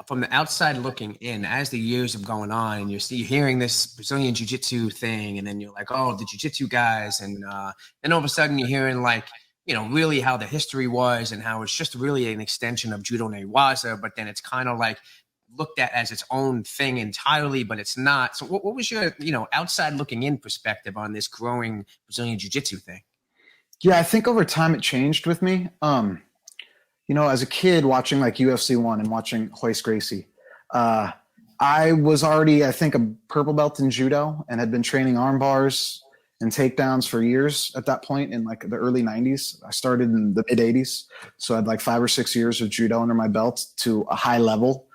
From the outside looking in, as the years have gone on, and you're hearing this Brazilian Jiu-Jitsu thing, and then you're like, oh, the Jiu-Jitsu guys, and then all of a sudden you're hearing like, really how the history was and how it's just really an extension of Judo Newaza, but then it's kind of like looked at as its own thing entirely, but it's not. So what was your, outside looking in perspective on this growing Brazilian Jiu-Jitsu thing? Yeah, I think over time it changed with me. As a kid watching like UFC 1 and watching Royce Gracie, I was already, I think, a purple belt in judo and had been training arm bars and takedowns for years at that point in like the early 90s. I started in the mid 80s. So I had like 5 or 6 years of judo under my belt to a high level.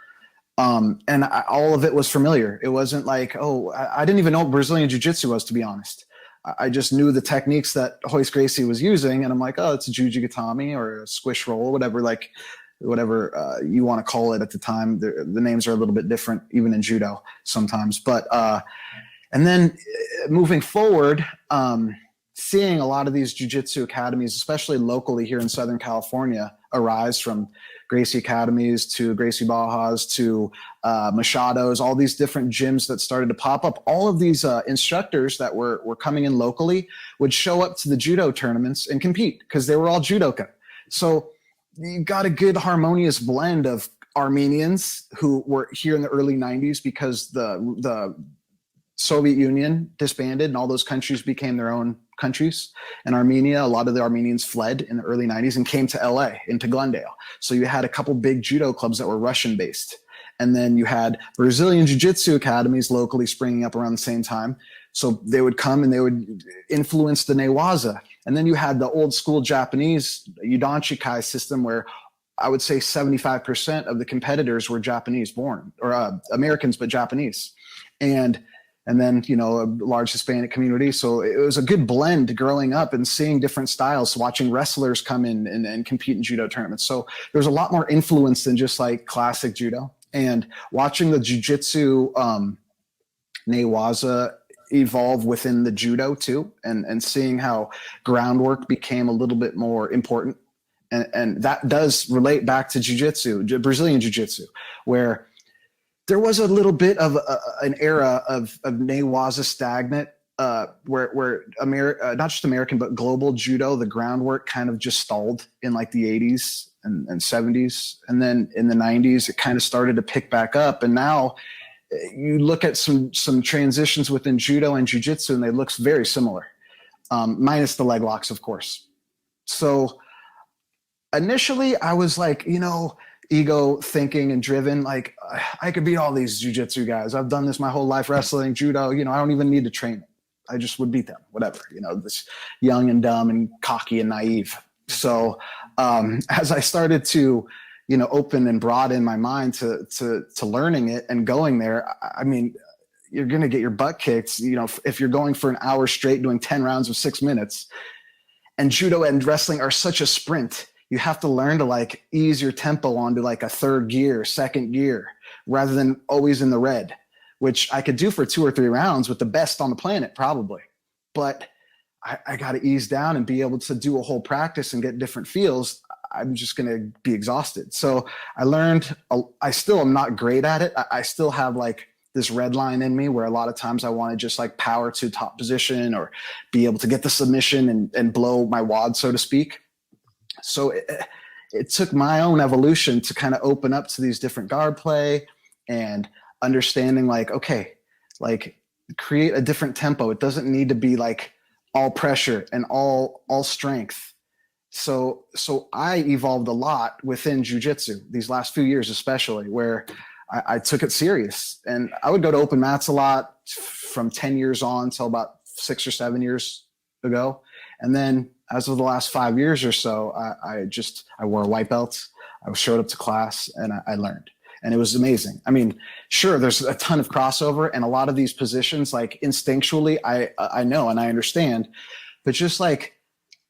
All of it was familiar. It wasn't like, I didn't even know what Brazilian Jiu-Jitsu was, to be honest. I just knew the techniques that Royce Gracie was using, and I'm like, oh, it's a Jujigatami or a squish roll, whatever you want to call it at the time. The names are a little bit different, even in judo sometimes. But and then moving forward, seeing a lot of these jiu-jitsu academies, especially locally here in Southern California, arise from Gracie Academies to Gracie Bajas to Machado's, all these different gyms that started to pop up. All of these instructors that were coming in locally would show up to the judo tournaments and compete because they were all judoka. So you got a good harmonious blend of Armenians who were here in the early 90s because the Soviet Union disbanded and all those countries became their own countries. In Armenia, a lot of the Armenians fled in the early 90s and came to LA, into Glendale. So you had a couple big judo clubs that were Russian based. And then you had Brazilian Jiu-Jitsu academies locally springing up around the same time. So they would come and they would influence the Newaza. And then you had the old school Japanese Yudanshikai system where I would say 75% of the competitors were Japanese born, or Americans, but Japanese. And then, a large Hispanic community. So it was a good blend growing up and seeing different styles, watching wrestlers come in and compete in judo tournaments. So there's a lot more influence than just like classic judo. And watching the jiu-jitsu Newaza evolve within the judo too, and seeing how groundwork became a little bit more important. And that does relate back to jiu-jitsu, Brazilian jiu-jitsu, where there was a little bit of an era of Newaza stagnant, where not just American, but global judo, the groundwork kind of just stalled in like the 80s and 70s. And then in the 90s, it kind of started to pick back up. And now you look at some transitions within judo and jiu-jitsu, and they look very similar, minus the leg locks, of course. So initially I was like, ego thinking and driven, like I could beat all these jiu-jitsu guys. I've done this my whole life, wrestling, judo, I don't even need to train it. I just would beat them, whatever, this young and dumb and cocky and naive. So as I started to, open and broaden my mind to learning it and going there, I mean, you're going to get your butt kicked, if you're going for an hour straight doing 10 rounds of 6 minutes. And judo and wrestling are such a sprint. You have to learn to like ease your tempo onto like a third gear, second gear, rather than always in the red, which I could do for 2 or 3 rounds with the best on the planet, probably. But I got to ease down and be able to do a whole practice and get different feels. I'm just going to be exhausted. So I learned, I still am not great at it. I still have like this red line in me where a lot of times I want to just like power to top position or be able to get the submission and blow my wad, so to speak. So it took my own evolution to kind of open up to these different guard play and understanding like, okay, like create a different tempo. It doesn't need to be like all pressure and all strength. So I evolved a lot within jiu-jitsu these last few years, especially where I took it serious, and I would go to open mats a lot from 10 years on till about 6 or 7 years ago. And then as of the last 5 years or so, I wore a white belt. I showed up to class and I learned, and it was amazing. I mean, sure, there's a ton of crossover, and a lot of these positions, like instinctually, I know and I understand, but just like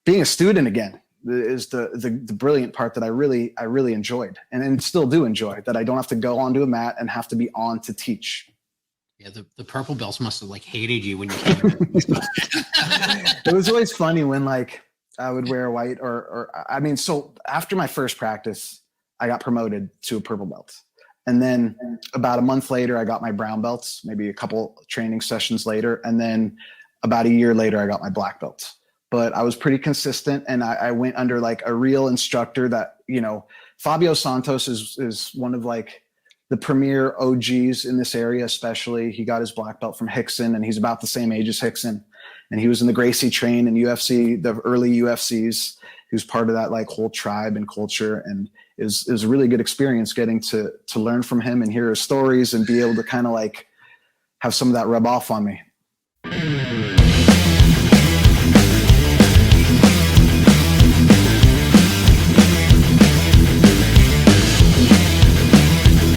being a student again is the brilliant part that I really enjoyed and still do enjoy, that I don't have to go onto a mat and have to be on to teach. Yeah, the purple belts must have like hated you when you came in. It was always funny when like I would wear a white or I mean, so after my first practice, I got promoted to a purple belt. And then about a month later, I got my brown belts, maybe a couple training sessions later. And then about a year later, I got my black belt. But I was pretty consistent, and I went under like a real instructor that, you know, Fabio Santos is one of like the premier OGs in this area, especially. He got his black belt from Hickson, and he's about the same age as Hickson. And he was in the Gracie train in UFC, the early UFCs. He was part of that like whole tribe and culture. And it was a really good experience getting to learn from him and hear his stories and be able to kind of like have some of that rub off on me.